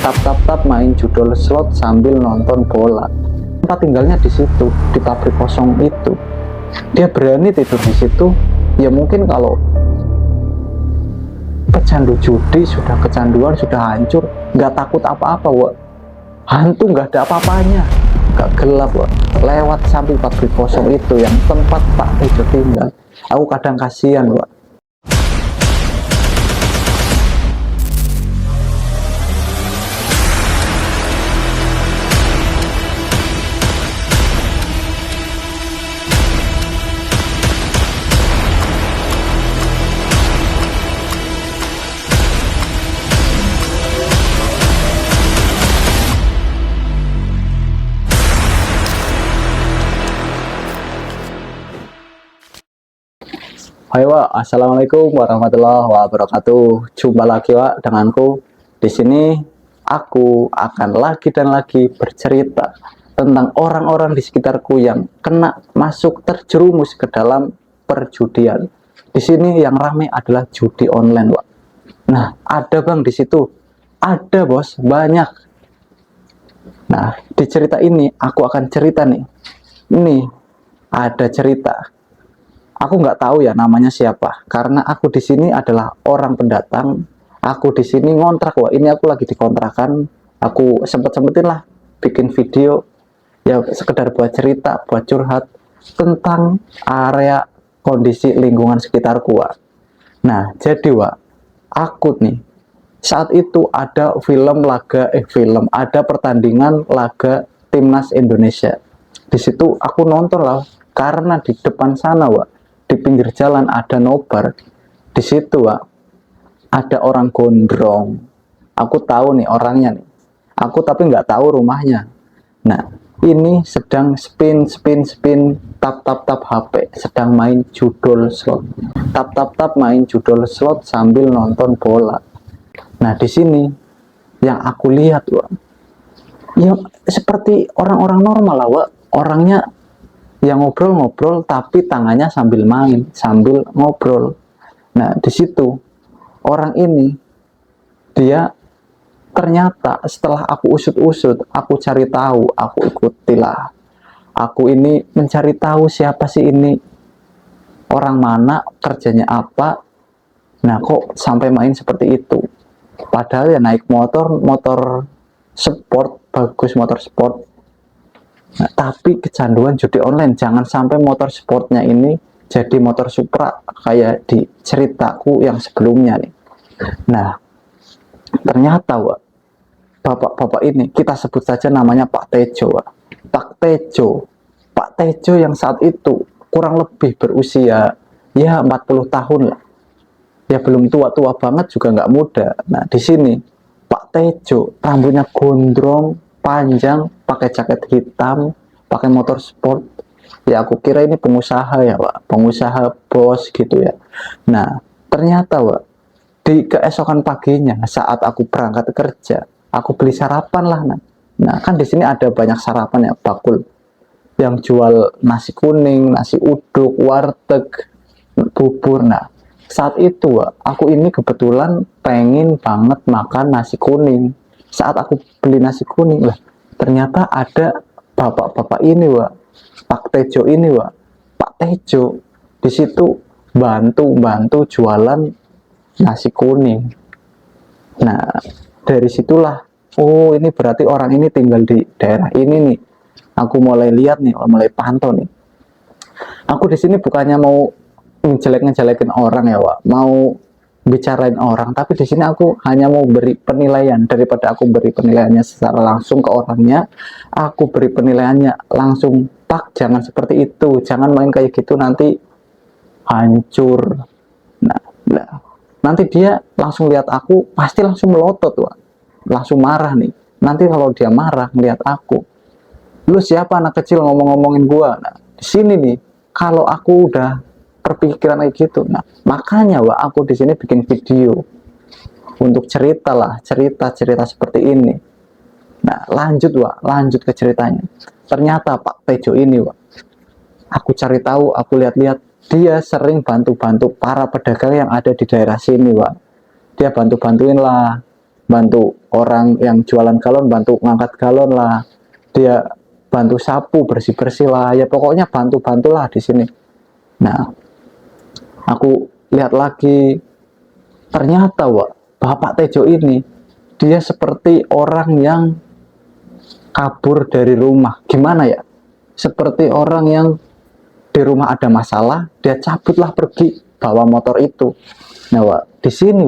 tap main judul slot sambil nonton bola. Tempat tinggalnya di situ, di pabrik kosong itu. Dia berani tidur di situ. Ya mungkin kalau pecandu judi, sudah kecanduan, sudah hancur, nggak takut apa-apa, wak. Hantu nggak ada apa-apanya, nggak gelap, wak. Lewat samping pabrik kosong itu yang tempat Pak Tejo tinggal. Aku kadang kasihan, wak. Hai Wak, assalamualaikum warahmatullahi wabarakatuh. Jumpa lagi Wak denganku. Di sini aku akan lagi dan lagi bercerita tentang orang-orang di sekitarku yang kena masuk terjerumus ke dalam perjudian. Di sini yang ramai adalah judi online, Wak. Nah, ada Bang di situ. Ada bos, banyak. Nah, di cerita ini aku akan cerita nih. Ini ada cerita. Aku nggak tahu ya namanya siapa, karena aku di sini adalah orang pendatang. Aku di sini ngontrak, wah ini aku lagi dikontrakan. Aku sempetin lah bikin video, ya sekedar buat cerita, buat curhat tentang area kondisi lingkungan sekitarku, wah. Nah jadi wah, aku nih saat itu ada ada pertandingan laga timnas Indonesia. Di situ aku nonton lah, karena di depan sana, wah, di pinggir jalan ada nobar. Di situ, Wak, ada orang gondrong. Aku tahu nih orangnya nih. Aku tapi nggak tahu rumahnya. Nah, ini sedang spin tap HP, sedang main judul slot. Tap main judul slot sambil nonton bola. Nah, di sini yang aku lihat, Wak, ya seperti orang-orang normal lah, Wak. Orangnya yang ngobrol-ngobrol tapi tangannya sambil main, sambil ngobrol. Nah, di situ orang ini dia ternyata setelah aku usut-usut, aku cari tahu, aku ikutilah. Aku ini mencari tahu siapa sih ini, orang mana, kerjanya apa. Nah, kok sampai main seperti itu? Padahal ya naik motor sport, bagus motor sport. Nah, tapi kecanduan judi online. Jangan sampai motor sportnya ini jadi motor Supra kayak di ceritaku yang sebelumnya nih. Nah, ternyata Wak, bapak-bapak ini kita sebut saja namanya Pak Tejo, Wak. Pak Tejo yang saat itu kurang lebih berusia ya 40 tahun lah. Ya belum tua-tua banget juga nggak muda. Nah, di sini Pak Tejo rambutnya gondrong, panjang, pakai jaket hitam, pakai motor sport. Ya aku kira ini pengusaha ya, Pak, pengusaha bos gitu ya. Nah, ternyata, Pak, di keesokan paginya saat aku berangkat kerja, aku beli sarapan lah. Nah, kan di sini ada banyak sarapan ya, bakul yang jual nasi kuning, nasi uduk, warteg, bubur. Nah, saat itu aku ini kebetulan pengen banget makan nasi kuning. Saat aku beli nasi kuning lah, ternyata ada bapak-bapak ini, Wak, Pak Tejo ini, Wak. Pak Tejo di situ bantu jualan nasi kuning. Nah, dari situlah, oh ini berarti orang ini tinggal di daerah ini nih. Aku mulai lihat nih, mulai pantau nih. Aku di sini bukannya mau ngejelekin orang ya, Wak, mau bicarain orang, tapi di sini aku hanya mau beri penilaian. Daripada aku beri penilaiannya secara langsung ke orangnya, aku beri penilaiannya langsung. Pak, jangan seperti itu, jangan main kayak gitu, nanti hancur. Nah, nanti dia langsung lihat aku pasti langsung melotot, Wak. Langsung marah nih. Nanti kalau dia marah melihat aku, lu siapa anak kecil ngomong-ngomongin gua? Nah, di sini nih, kalau aku udah perpikiran kayak gitu, nah makanya Wak, aku di sini bikin video untuk cerita seperti ini. Nah, lanjut ke ceritanya. Ternyata Pak Tejo ini, Wak, aku cari tahu, aku lihat-lihat, dia sering bantu-bantu para pedagang yang ada di daerah sini, Wak. Dia bantu-bantuin lah. bantu orang yang jualan galon, bantu ngangkat galon lah, dia bantu sapu, bersih-bersih lah, ya pokoknya bantu-bantulah di sini. Nah, aku lihat lagi, ternyata Bapak Tejo ini dia seperti orang yang kabur dari rumah. Gimana ya? Seperti orang yang di rumah ada masalah, dia cabutlah pergi bawa motor itu. Nah, di sini,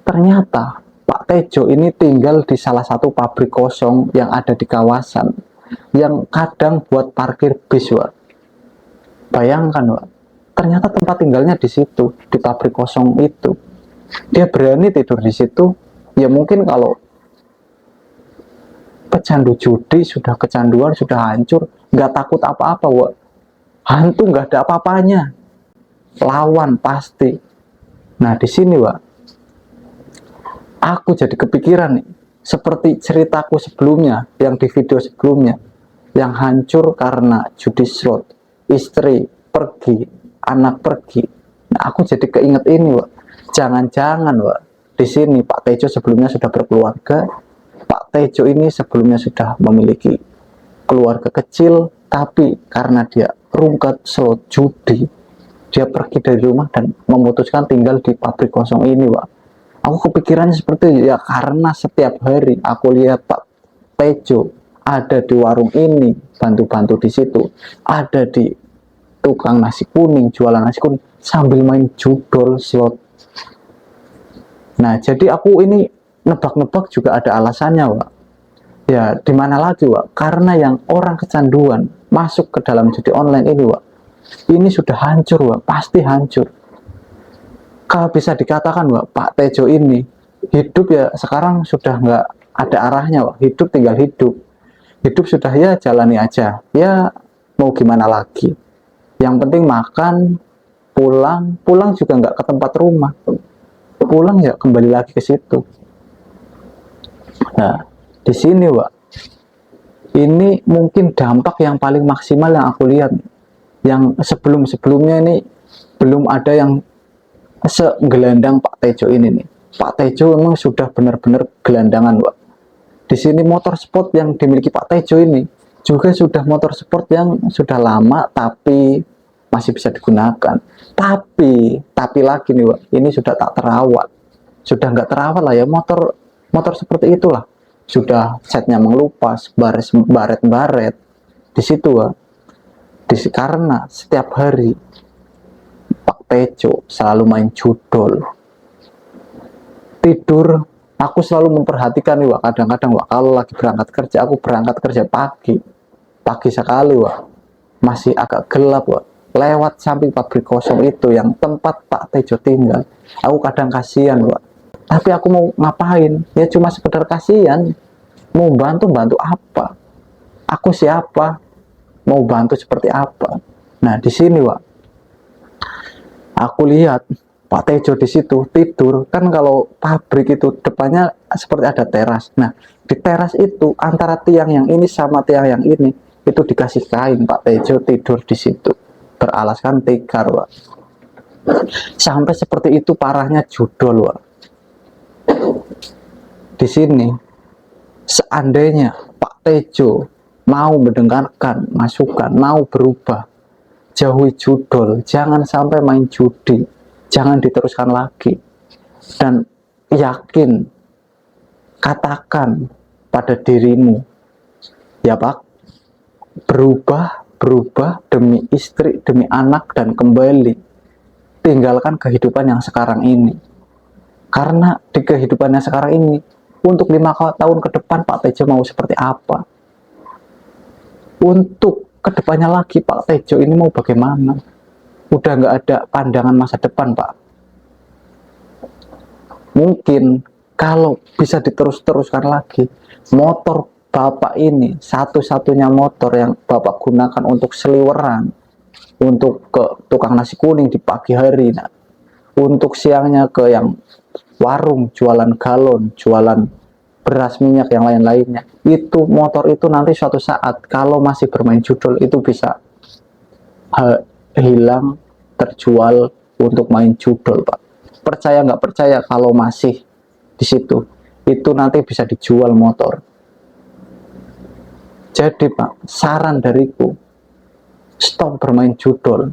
ternyata Pak Tejo ini tinggal di salah satu pabrik kosong yang ada di kawasan, yang kadang buat parkir bis, Bayangkan, ternyata tempat tinggalnya di situ, di pabrik kosong itu. Dia berani tidur di situ. Ya mungkin kalau pecandu judi, sudah kecanduan, sudah hancur, nggak takut apa-apa, hantu nggak ada apa-apanya, lawan pasti. Nah, di sini, aku jadi kepikiran nih, seperti ceritaku sebelumnya, yang di video sebelumnya, yang hancur karena judi slot, istri pergi, anak pergi. Nah, aku jadi keinget ini, jangan-jangan, di sini Pak Tejo sebelumnya sudah berkeluarga. Pak Tejo ini sebelumnya sudah memiliki keluarga kecil, tapi karena dia rungkat slot judi, dia pergi dari rumah dan memutuskan tinggal di pabrik kosong ini, Aku kepikirannya seperti itu, ya karena setiap hari aku lihat Pak Tejo ada di warung ini, bantu-bantu di situ, ada di tukang nasi kuning, jualan nasi kuning, sambil main judol slot. Nah, jadi aku ini nebak-nebak juga ada alasannya, Ya, di mana lagi, Karena yang orang kecanduan masuk ke dalam judi online ini, ini sudah hancur, pasti hancur. Kalau bisa dikatakan, Pak Tejo ini hidup ya sekarang sudah nggak ada arahnya, hidup tinggal hidup. Hidup sudah ya jalani aja. Ya mau gimana lagi. Yang penting makan, pulang juga nggak ke tempat rumah. Pulang ya kembali lagi ke situ. Nah, di sini, ini mungkin dampak yang paling maksimal yang aku lihat. Yang sebelum-sebelumnya ini belum ada yang segelandang Pak Tejo ini nih. Pak Tejo memang sudah benar-benar gelandangan, Di sini motor sport yang dimiliki Pak Tejo ini juga sudah motor sport yang sudah lama tapi masih bisa digunakan. Tapi lagi nih, ini sudah tak terawat. Sudah nggak terawat lah ya, motor seperti itulah. Sudah setnya mengelupas, baret di situ, karena setiap hari Pak Tejo selalu main judol. Tidur, aku selalu memperhatikan nih, kadang-kadang, kalau lagi berangkat kerja, aku berangkat kerja pagi sekali, masih agak gelap, lewat samping pabrik kosong itu yang tempat Pak Tejo tinggal. Aku kadang kasihan, tapi aku mau ngapain? Ya cuma sekedar kasihan. Mau bantu apa? Aku siapa? Mau bantu seperti apa? Nah, di sini, aku lihat Pak Tejo di situ tidur. Kan kalau pabrik itu depannya seperti ada teras. Nah, di teras itu antara tiang yang ini sama tiang yang ini itu dikasih kain. Pak Tejo tidur di situ beralaskan tikar, Sampai seperti itu parahnya judol, Di sini, seandainya Pak Tejo mau mendengarkan masukan, mau berubah, jauhi judol, jangan sampai main judi, jangan diteruskan lagi, dan yakin, katakan pada dirimu, ya Pak, berubah demi istri, demi anak, dan kembali tinggalkan kehidupan yang sekarang ini. Karena di kehidupan yang sekarang ini, untuk 5 tahun ke depan Pak Tejo mau seperti apa? Untuk kedepannya lagi Pak Tejo ini mau bagaimana? Udah nggak ada pandangan masa depan, Pak. Mungkin kalau bisa diterus-teruskan lagi, motor Bapak ini satu-satunya motor yang Bapak gunakan untuk seliweran, untuk ke tukang nasi kuning di pagi hari, nah, untuk siangnya ke yang warung jualan galon, jualan beras, minyak, yang lain-lainnya. Itu motor itu nanti suatu saat kalau masih bermain judul itu bisa hilang, terjual untuk main judul, Pak. Percaya nggak percaya, kalau masih di situ itu nanti bisa dijual motor. Jadi Pak, saran dariku, stop bermain judol.